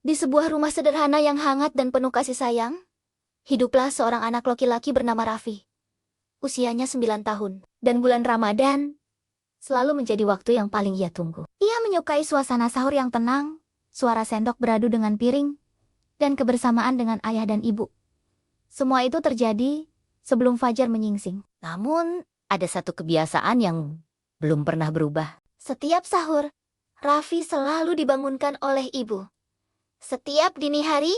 Di sebuah rumah sederhana yang hangat dan penuh kasih sayang, hiduplah seorang anak laki-laki bernama Raffi. Usianya 9 tahun, dan bulan Ramadan selalu menjadi waktu yang paling ia tunggu. Ia menyukai suasana sahur yang tenang, suara sendok beradu dengan piring, dan kebersamaan dengan ayah dan ibu. Semua itu terjadi sebelum fajar menyingsing. Namun, ada satu kebiasaan yang belum pernah berubah. Setiap sahur, Raffi selalu dibangunkan oleh ibu. Setiap dini hari,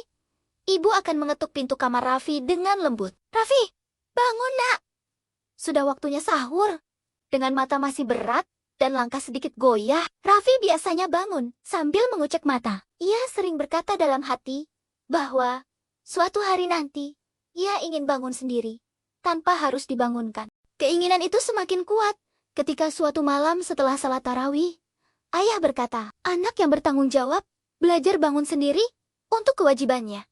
ibu akan mengetuk pintu kamar Raffi dengan lembut. "Raffi, bangun nak! Sudah waktunya sahur." Dengan mata masih berat dan langkah sedikit goyah, Raffi biasanya bangun sambil mengucek mata. Ia sering berkata dalam hati bahwa suatu hari nanti, ia ingin bangun sendiri, tanpa harus dibangunkan. Keinginan itu semakin kuat ketika suatu malam setelah salat tarawih, ayah berkata, "Anak yang bertanggung jawab, belajar bangun sendiri untuk kewajibannya."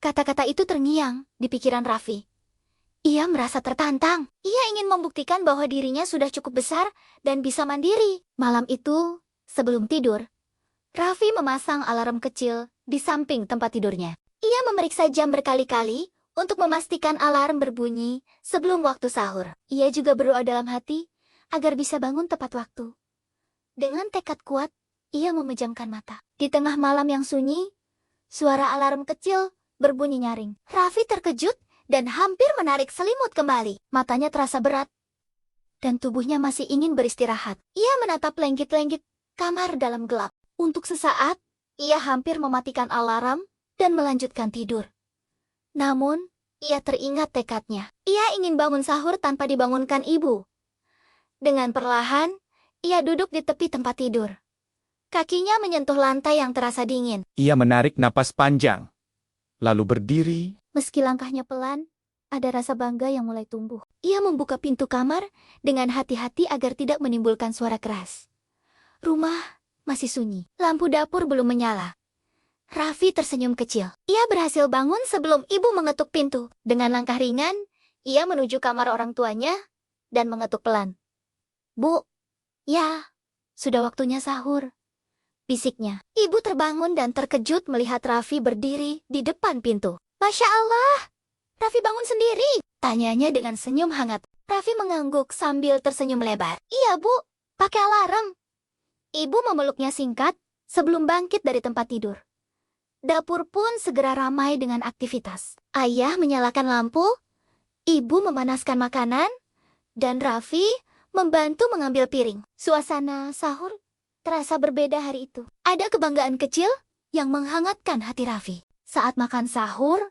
Kata-kata itu terngiang di pikiran Raffi. Ia merasa tertantang. Ia ingin membuktikan bahwa dirinya sudah cukup besar dan bisa mandiri. Malam itu, sebelum tidur, Raffi memasang alarm kecil di samping tempat tidurnya. Ia memeriksa jam berkali-kali untuk memastikan alarm berbunyi sebelum waktu sahur. Ia juga berdoa dalam hati agar bisa bangun tepat waktu. Dengan tekad kuat, ia memejamkan mata. Di tengah malam yang sunyi, suara alarm kecil berbunyi nyaring. Raffi terkejut dan hampir menarik selimut kembali. Matanya terasa berat, dan tubuhnya masih ingin beristirahat. Ia menatap langit-langit kamar dalam gelap. Untuk sesaat, ia hampir mematikan alarm dan melanjutkan tidur. Namun, ia teringat tekadnya. Ia ingin bangun sahur tanpa dibangunkan ibu. Dengan perlahan, ia duduk di tepi tempat tidur. Kakinya menyentuh lantai yang terasa dingin. Ia menarik napas panjang, lalu berdiri. Meski langkahnya pelan, ada rasa bangga yang mulai tumbuh. Ia membuka pintu kamar dengan hati-hati agar tidak menimbulkan suara keras. Rumah masih sunyi. Lampu dapur belum menyala. Raffi tersenyum kecil. Ia berhasil bangun sebelum ibu mengetuk pintu. Dengan langkah ringan, ia menuju kamar orang tuanya dan mengetuk pelan. "Bu, ya, sudah waktunya sahur," bisiknya. Ibu terbangun dan terkejut melihat Raffi berdiri di depan pintu. "Masya Allah, Raffi bangun sendiri?" tanyanya dengan senyum hangat. Raffi mengangguk sambil tersenyum lebar. "Iya, Bu, pakai alarm." Ibu memeluknya singkat sebelum bangkit dari tempat tidur. Dapur pun segera ramai dengan aktivitas. Ayah menyalakan lampu, ibu memanaskan makanan, dan Raffi membantu mengambil piring. Suasana sahur terasa berbeda hari itu. Ada kebanggaan kecil yang menghangatkan hati Raffi. Saat makan sahur,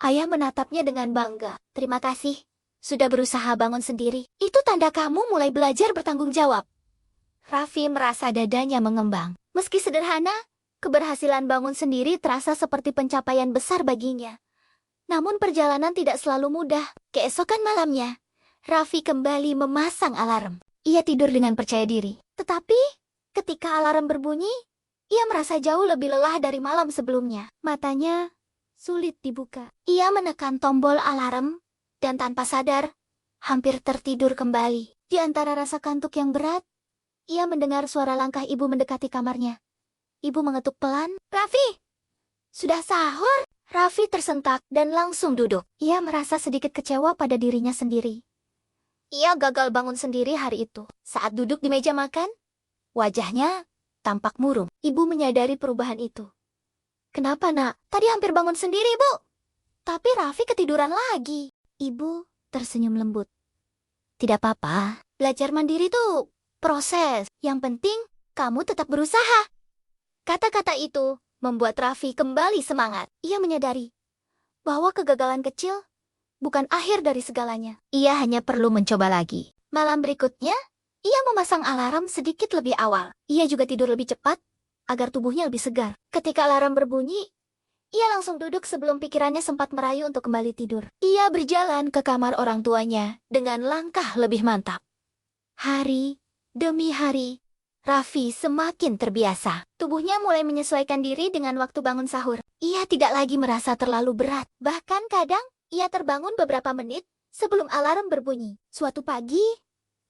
ayah menatapnya dengan bangga. "Terima kasih, sudah berusaha bangun sendiri. Itu tanda kamu mulai belajar bertanggung jawab." Raffi merasa dadanya mengembang. Meski sederhana, keberhasilan bangun sendiri terasa seperti pencapaian besar baginya. Namun perjalanan tidak selalu mudah. Keesokan malamnya, Raffi kembali memasang alarm. Ia tidur dengan percaya diri. Tetapi, ketika alarm berbunyi, ia merasa jauh lebih lelah dari malam sebelumnya. Matanya sulit dibuka. Ia menekan tombol alarm, dan tanpa sadar, hampir tertidur kembali. Di antara rasa kantuk yang berat, ia mendengar suara langkah ibu mendekati kamarnya. Ibu mengetuk pelan. "Raffi, sudah sahur?" Raffi tersentak dan langsung duduk. Ia merasa sedikit kecewa pada dirinya sendiri. Ia gagal bangun sendiri hari itu. Saat duduk di meja makan, wajahnya tampak murung. Ibu menyadari perubahan itu. "Kenapa, Nak? Tadi hampir bangun sendiri, Bu." Tapi Raffi ketiduran lagi. Ibu tersenyum lembut. "Tidak apa-apa. Belajar mandiri tuh proses. Yang penting, kamu tetap berusaha." Kata-kata itu membuat Raffi kembali semangat. Ia menyadari bahwa kegagalan kecil bukan akhir dari segalanya. Ia hanya perlu mencoba lagi. Malam berikutnya, ia memasang alarm sedikit lebih awal. Ia juga tidur lebih cepat agar tubuhnya lebih segar. Ketika alarm berbunyi, ia langsung duduk sebelum pikirannya sempat merayu untuk kembali tidur. Ia berjalan ke kamar orang tuanya dengan langkah lebih mantap. Hari demi hari, Raffi semakin terbiasa. Tubuhnya mulai menyesuaikan diri dengan waktu bangun sahur. Ia tidak lagi merasa terlalu berat. Bahkan kadang, ia terbangun beberapa menit sebelum alarm berbunyi. Suatu pagi,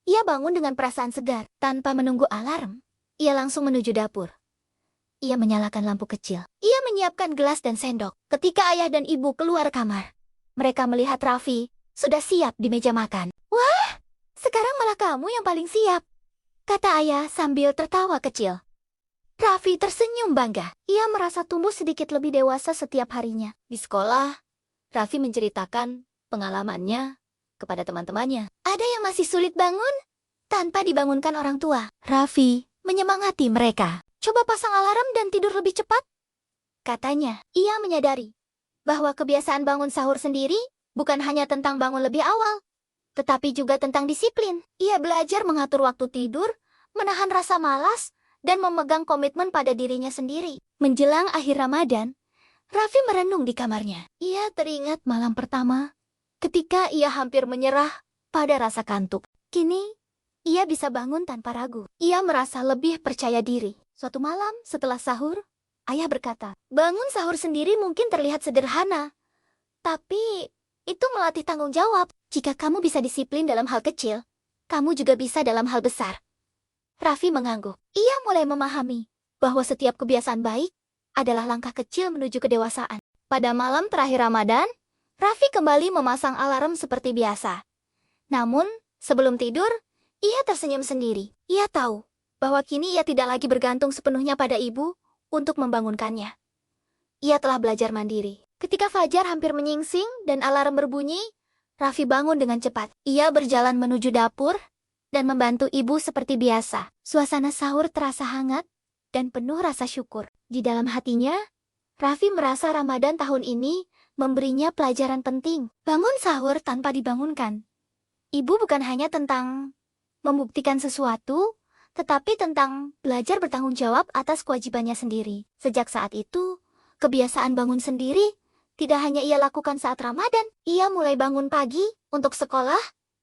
ia bangun dengan perasaan segar. Tanpa menunggu alarm, ia langsung menuju dapur. Ia menyalakan lampu kecil. Ia menyiapkan gelas dan sendok. Ketika ayah dan ibu keluar kamar, mereka melihat Raffi sudah siap di meja makan. Wah, sekarang malah kamu yang paling siap, kata ayah sambil tertawa kecil. Raffi tersenyum bangga. Ia merasa tumbuh sedikit lebih dewasa setiap harinya. Di sekolah, Raffi menceritakan pengalamannya kepada teman-temannya. Ada yang masih sulit bangun tanpa dibangunkan orang tua. Raffi menyemangati mereka. Coba pasang alarm dan tidur lebih cepat, katanya. Ia menyadari bahwa kebiasaan bangun sahur sendiri bukan hanya tentang bangun lebih awal, tetapi juga tentang disiplin. Ia belajar mengatur waktu tidur, menahan rasa malas, dan memegang komitmen pada dirinya sendiri. Menjelang akhir Ramadan, Raffi merenung di kamarnya. Ia teringat malam pertama ketika ia hampir menyerah pada rasa kantuk. Kini, ia bisa bangun tanpa ragu. Ia merasa lebih percaya diri. Suatu malam setelah sahur, ayah berkata, bangun sahur sendiri mungkin terlihat sederhana, tapi itu melatih tanggung jawab. Jika kamu bisa disiplin dalam hal kecil, kamu juga bisa dalam hal besar. Raffi mengangguk. Ia mulai memahami bahwa setiap kebiasaan baik adalah langkah kecil menuju kedewasaan. Pada malam terakhir Ramadan, Raffi kembali memasang alarm seperti biasa. Namun, sebelum tidur, ia tersenyum sendiri. Ia tahu bahwa kini ia tidak lagi bergantung sepenuhnya pada ibu untuk membangunkannya. Ia telah belajar mandiri. Ketika fajar hampir menyingsing dan alarm berbunyi, Raffi bangun dengan cepat. Ia berjalan menuju dapur dan membantu ibu seperti biasa. Suasana sahur terasa hangat dan penuh rasa syukur. Di dalam hatinya, Raffi merasa Ramadan tahun ini memberinya pelajaran penting. Bangun sahur tanpa dibangunkan. Ibu bukan hanya tentang membuktikan sesuatu, tetapi tentang belajar bertanggung jawab atas kewajibannya sendiri. Sejak saat itu, kebiasaan bangun sendiri tidak hanya ia lakukan saat Ramadan. Ia mulai bangun pagi untuk sekolah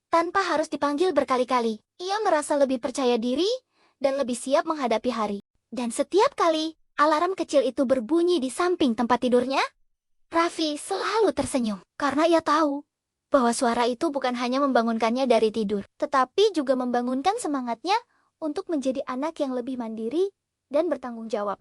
tanpa harus dipanggil berkali-kali. Ia merasa lebih percaya diri dan lebih siap menghadapi hari. Dan setiap kali alarm kecil itu berbunyi di samping tempat tidurnya, Raffi selalu tersenyum. Karena ia tahu bahwa suara itu bukan hanya membangunkannya dari tidur, tetapi juga membangunkan semangatnya untuk menjadi anak yang lebih mandiri dan bertanggung jawab.